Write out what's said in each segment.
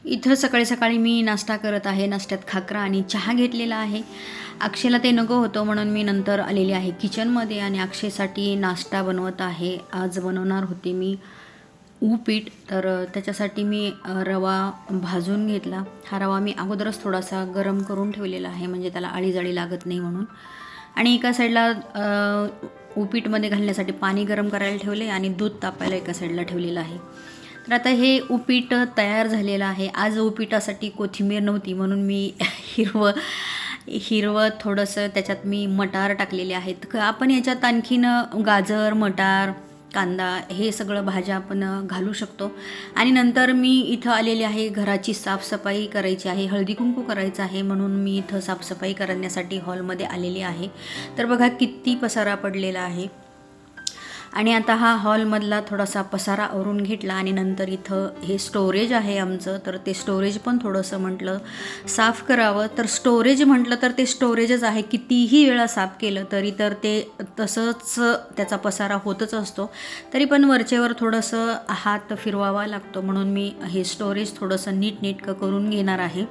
इथं सकाळी-सकाळी मी नाश्ता करत आहे. नाश्त्यात खाकरा आणि चहा घेतलेला आहे. अक्षयला ते नको होतं म्हणून मी नंतर आलेली आहे किचनमध्ये आणि अक्षयसाठी नाश्ता बनवत आहे. आज बनवणार होते मी उपीट. तर त्याच्यासाठी मी रवा भाजून घेतला. हा रवा मी अगोदरच थोडासा गरम करून ठेवलेला आहे म्हणजे त्याला अळी-जळी लागत नाही म्हणून. आणि एका साईडला उपीटमध्ये घालण्यासाठी पाणी गरम करायला ठेवले आणि दूध तापायला एका साईडला ठेवलेलं आहे. तर आता हे उपीट तयार झालेलं आहे. आज उपीटासाठी कोथिंबीर नव्हती म्हणून मी हिरवं हिरवं थोडंसं त्याच्यात मी मटार टाकलेले आहेत. आपण याच्यात आणखीन गाजर, मटार, कांदा हे सगळं भाज्या आपण घालू शकतो. आणि नंतर मी इथं आलेले आहे. घराची साफसफाई करायची आहे, हळदी कुंकू करायचं आहे म्हणून मी इथं साफसफाई करण्यासाठी हॉलमध्ये आलेली आहे. तर बघा किती पसारा पडलेला आहे. आणि आता हा हॉलमधला थोडासा पसारा आवरून घेतला आणि नंतर इथं हे स्टोरेज आहे आमचं. तर ते स्टोरेज पण थोडंसं म्हटलं साफ करावं. तर स्टोरेज म्हटलं तर ते स्टोरेजच आहे. कितीही वेळा साफ केलं तरी तर ते तसंच त्याचा पसारा होतच असतो. तरी पण वरचेवर थोडंसं हात फिरवावा लागतो म्हणून मी हे स्टोरेज थोडंसं नीटनेटकं करून घेणार आहे.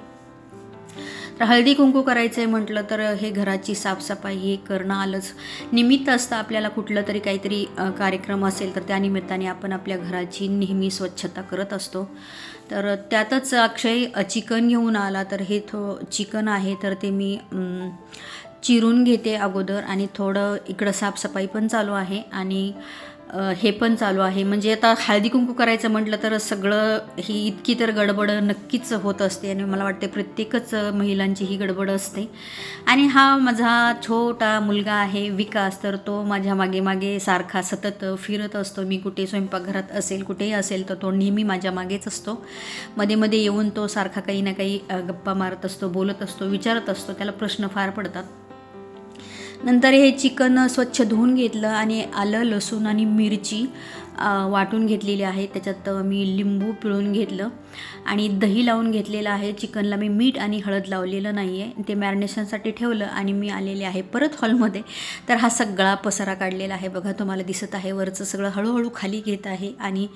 तर हळदी कुंकू करायचं आहे म्हटलं तर हे घराची साफसफाई हे करणं आलंच. निमित्त असतं आपल्याला कुठलं तरी काहीतरी कार्यक्रम असेल तर त्यानिमित्ताने आपण आपल्या घराची नेहमी स्वच्छता करत असतो. तर त्यातच अक्षय चिकन घेऊन आला. तर हे चिकन आहे तर ते मी चिरून घेते अगोदर आणि थोडं इकडं साफसफाई पण चालू आहे आणि हे पण चालू आहे. म्हणजे आता हळदी कुंकू करायचं म्हटलं तर सगळं ही इतकी तर गडबड नक्कीच होत असते आणि मला वाटते प्रत्येकच महिलांची ही गडबड असते. आणि हा माझा छोटा मुलगा आहे विकास. तर तो माझ्या मागे मागे सारखा सतत फिरत असतो. मी कुठे स्वयंपाकघरात असेल कुठेही असेल तर तो नेहमी माझ्या मागेच असतो. मध्ये मध्ये येऊन तो सारखा काही ना काही गप्पा मारत असतो, बोलत असतो, विचारत असतो. त्याला प्रश्न फार पडतात. नंतर हे चिकन स्वच्छ धुवून घेतलं आणि आलं, लसूण आणि मिरची वाटून घेतलेली आहे. त्याच्यात मी लिंबू पिळून घेतलं आणि दही लावून घेतलेलं आहे. चिकनला मी मीठ आणि हळद लावलेलं नाही आहे. ते मॅरिनेशनसाठी ठेवलं आणि मी आलेले आहे परत हॉलमध्ये. तर हा सगळा पसारा काढलेला आहे बघा, तुम्हाला दिसत आहे. वरचं सगळं हळूहळू खाली घेत आहे आणि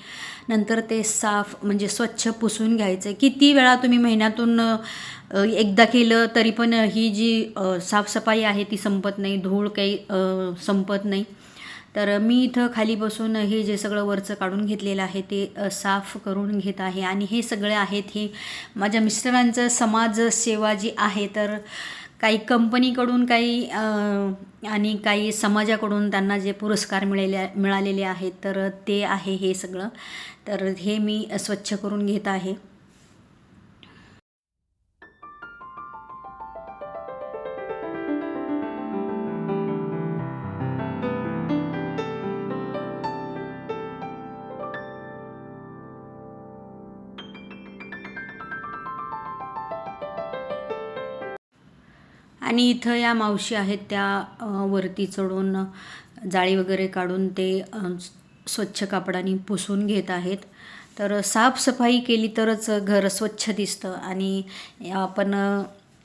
नंतर ते साफ म्हणजे स्वच्छ पुसून घ्यायचं. किती वेळा तुम्ही महिन्यातून एकदा केलं तरी पण ही जी साफसफाई आहे ती संपत नाही, धूळ काही संपत नाही. तर मी इथं खाली बसून हे जे सगळं वरचं काढून घेतलेलं आहे ते साफ करून घेत आहे. आणि हे सगळे आहेत हे माझ्या मिस्टरांचं समाजसेवा जी आहे. तर काही कंपनीकडून काही आणि काही समाजाकडून त्यांना जे पुरस्कार मिळालेले आहेत तर ते आहे हे सगळं. तर हे मी स्वच्छ करून घेत आहे. आणि इथं या मावशी आहेत त्या वरती चढून जाळी वगैरे काढून ते स्वच्छ कापडाने पुसून घेत आहेत. तर साफसफाई केली तरच घर स्वच्छ दिसतं. आणि आपण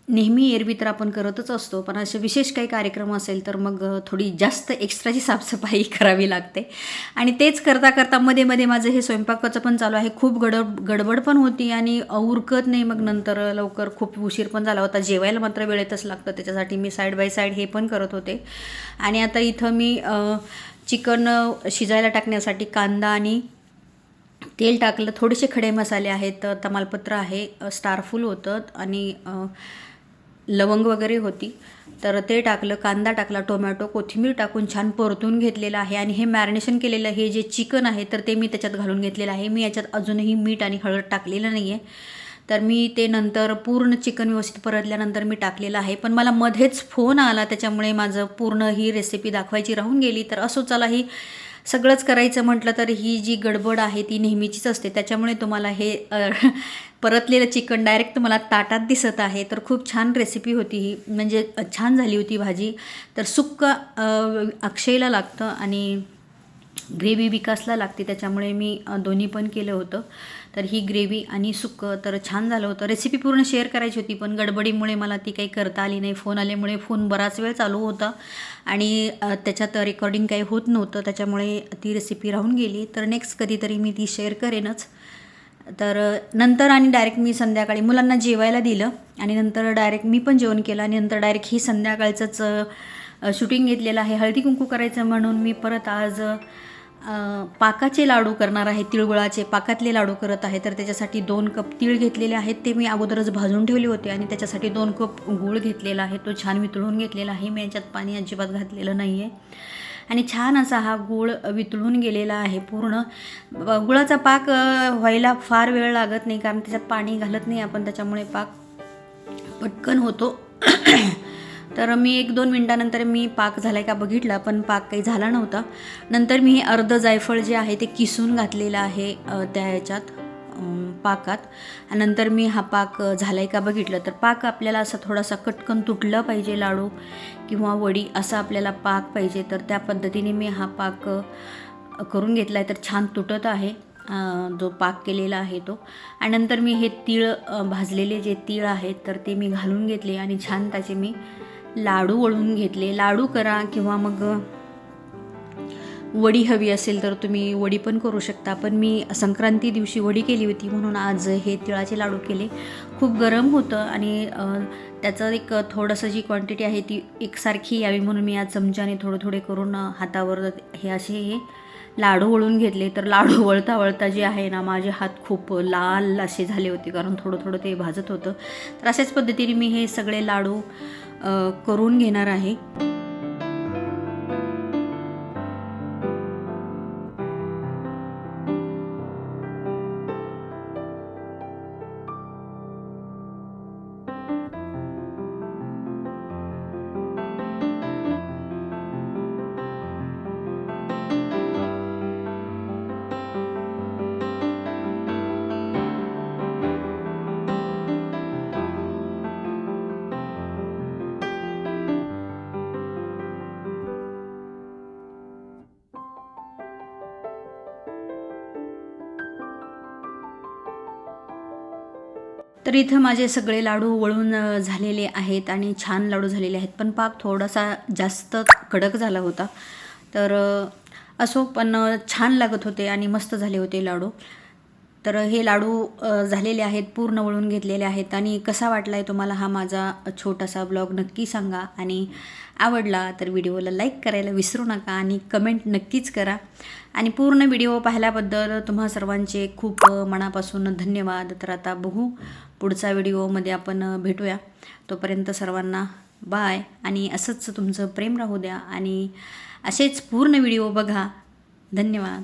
नेहमी एरवी तर आपण करतच असतो पण असे विशेष काही कार्यक्रम असेल तर मग थोडी जास्त एक्स्ट्राची साफसफाई करावी लागते. आणि तेच करता करता मध्ये मध्ये माझं हे स्वयंपाकाचं पण चालू आहे. खूप गडबड पण होती आणि उरकत नाही मग नंतर लवकर. खूप उशीर पण झाला होता. जेवायला मात्र वेळेतच लागतं त्याच्यासाठी मी साईड बाय साईड हे पण करत होते. आणि आता इथं मी चिकन शिजायला टाकण्यासाठी कांदा आणि तेल टाकलं. थोडेसे खडे मसाले आहेत, तमालपत्र आहे, स्टारफूल होतं आणि लवंग वगैरे होती. तर ते टाकलं, कांदा टाकला, टोमॅटो, कोथिंबीर टाकून छान परतून घेतलेलं आहे. आणि हे मॅरिनेशन केलेलं हे जे चिकन आहे तर ते मी त्याच्यात घालून घेतलेलं आहे. मी याच्यात अजूनही मीठ आणि हळद टाकलेलं नाही आहे. तर मी ते नंतर पूर्ण चिकन व्यवस्थित परतल्यानंतर मी टाकलेलं आहे. पण मला मध्येच फोन आला त्याच्यामुळे माझं पूर्ण ही रेसिपी दाखवायची राहून गेली. तर असो चला, ही सगळंच करायचं म्हटलं तर ही जी गडबड आहे ती नेहमीचीच असते. त्याच्यामुळे तुम्हाला हे परतलेलं चिकन डायरेक्ट तुम्हाला ताटात दिसत आहे. तर खूप छान रेसिपी होती ही, म्हणजे छान झाली होती भाजी. तर सुक्कं अक्षयला लागतं आणि ग्रेव्ही विकासला लागते त्याच्यामुळे मी दोन्ही पण केलं होतं. तर ही ग्रेव्ही आणि सुक्कं तर छान झालं होतं. रेसिपी पूर्ण शेअर करायची होती पण गडबडीमुळे मला ती काही करता आली नाही. फोन आल्यामुळे फोन बराच वेळ चालू होता आणि त्याच्यात रेकॉर्डिंग काही होत नव्हतं त्याच्यामुळे ती रेसिपी राहून गेली. तर नेक्स्ट कधीतरी मी ती शेअर करेनच. तर नंतर आणि डायरेक्ट मी संध्याकाळी मुलांना जेवायला दिलं आणि नंतर डायरेक्ट मी पण जेवण केलं आणि नंतर डायरेक्ट ही संध्याकाळचंच शूटिंग घेतलेलं आहे. हळदी कुंकू करायचं म्हणून मी परत आज पाकाचे लाडू करणार आहे. तिळगुळाचे पाकातले लाडू करत आहे. तर त्याच्यासाठी 2 कप तीळ घेतलेले आहेत, ते मी अगोदरच भाजून ठेवले होते आणि त्याच्यासाठी 2 कप गूळ घेतलेला आहे, तो छान वितळून घेतलेला आहे. मी याच्यात पाणी अजिबात घातलेलं नाही आहे आणि छान असा हा गूळ वितळून गेलेला आहे पूर्ण. गुळाचा पाक व्हायला फार वेळ लागत नाही, कारण त्याच्यात पाणी घालत नाही आपण, त्याच्यामुळे पाक पटकन होतो. तर मी 1-2 मिनटानंतर मी पाक झाला आहे का बघितला, पण पाक काही झाला नव्हता. नंतर मी हे अर्ध जायफळ जे आहे ते किसून घातलेलं आहे त्या ह्याच्यात पाकात. नंतर मी हा पाक झाला आहे का बघितलं, तर पाक आपल्याला असा थोडासा कटकन तुटला पाहिजे, लाडू किंवा वडी असा आपल्याला पाक पाहिजे. तर त्या पद्धतीने मी हा पाक करून घेतला आहे. तर छान तुटत आहे जो पाक केलेला आहे तो. आणि नंतर मी हे तीळ भाजलेले जे तीळ आहेत तर ते मी घालून घेतले आणि छान त्याचे मी लाडू वळून घेतले. लाडू करा किंवा मग वडी हवी असेल तर तुम्ही वडी पण करू शकता, पण मी संक्रांती दिवशी वडी केली होती म्हणून आज हे तिळाचे लाडू केले. खूप गरम होतं आणि त्याचं एक थोडंसं जी क्वांटिटी आहे ती एकसारखी यावी म्हणून मी आज चमच्याने थोडे थोडे करून हातावर हे असे लाडू वळून घेतले. तर लाडू वळता वळता जे आहे ना, माझे हात खूप लाल असे झाले होते, कारण थोडं थोडं ते भाजत होतं. तर अशाच पद्धतीने मी हे सगळे लाडू करून घेणार आहे. तर इथं माझे सगळे लाडू वळून झालेले आहेत आणि छान लाडू झालेले आहेत, पण पाक थोडासा जास्त कडक झाला होता. तर असो, पण छान लागत होते आणि मस्त झाले होते लाडू. तर हे लाडू झालेले आहेत, पूर्ण वळून घेतलेले आहेत. आणि कसा वाटला आहे तुम्हाला हा माझा छोटासा ब्लॉग नक्की सांगा. आणि आवडला तर व्हिडिओला लाईक करायला विसरू नका आणि कमेंट नक्कीच करा. आणि पूर्ण व्हिडिओ पाहिल्याबद्दल तुम्हा सर्वांचे खूप मनापासून धन्यवाद. तर आता बघू पुढचा व्हिडिओमध्ये आपण भेटूया. तोपर्यंत सर्वांना बाय आणि असंच तुमचं प्रेम राहू द्या आणि असेच पूर्ण व्हिडिओ बघा. धन्यवाद.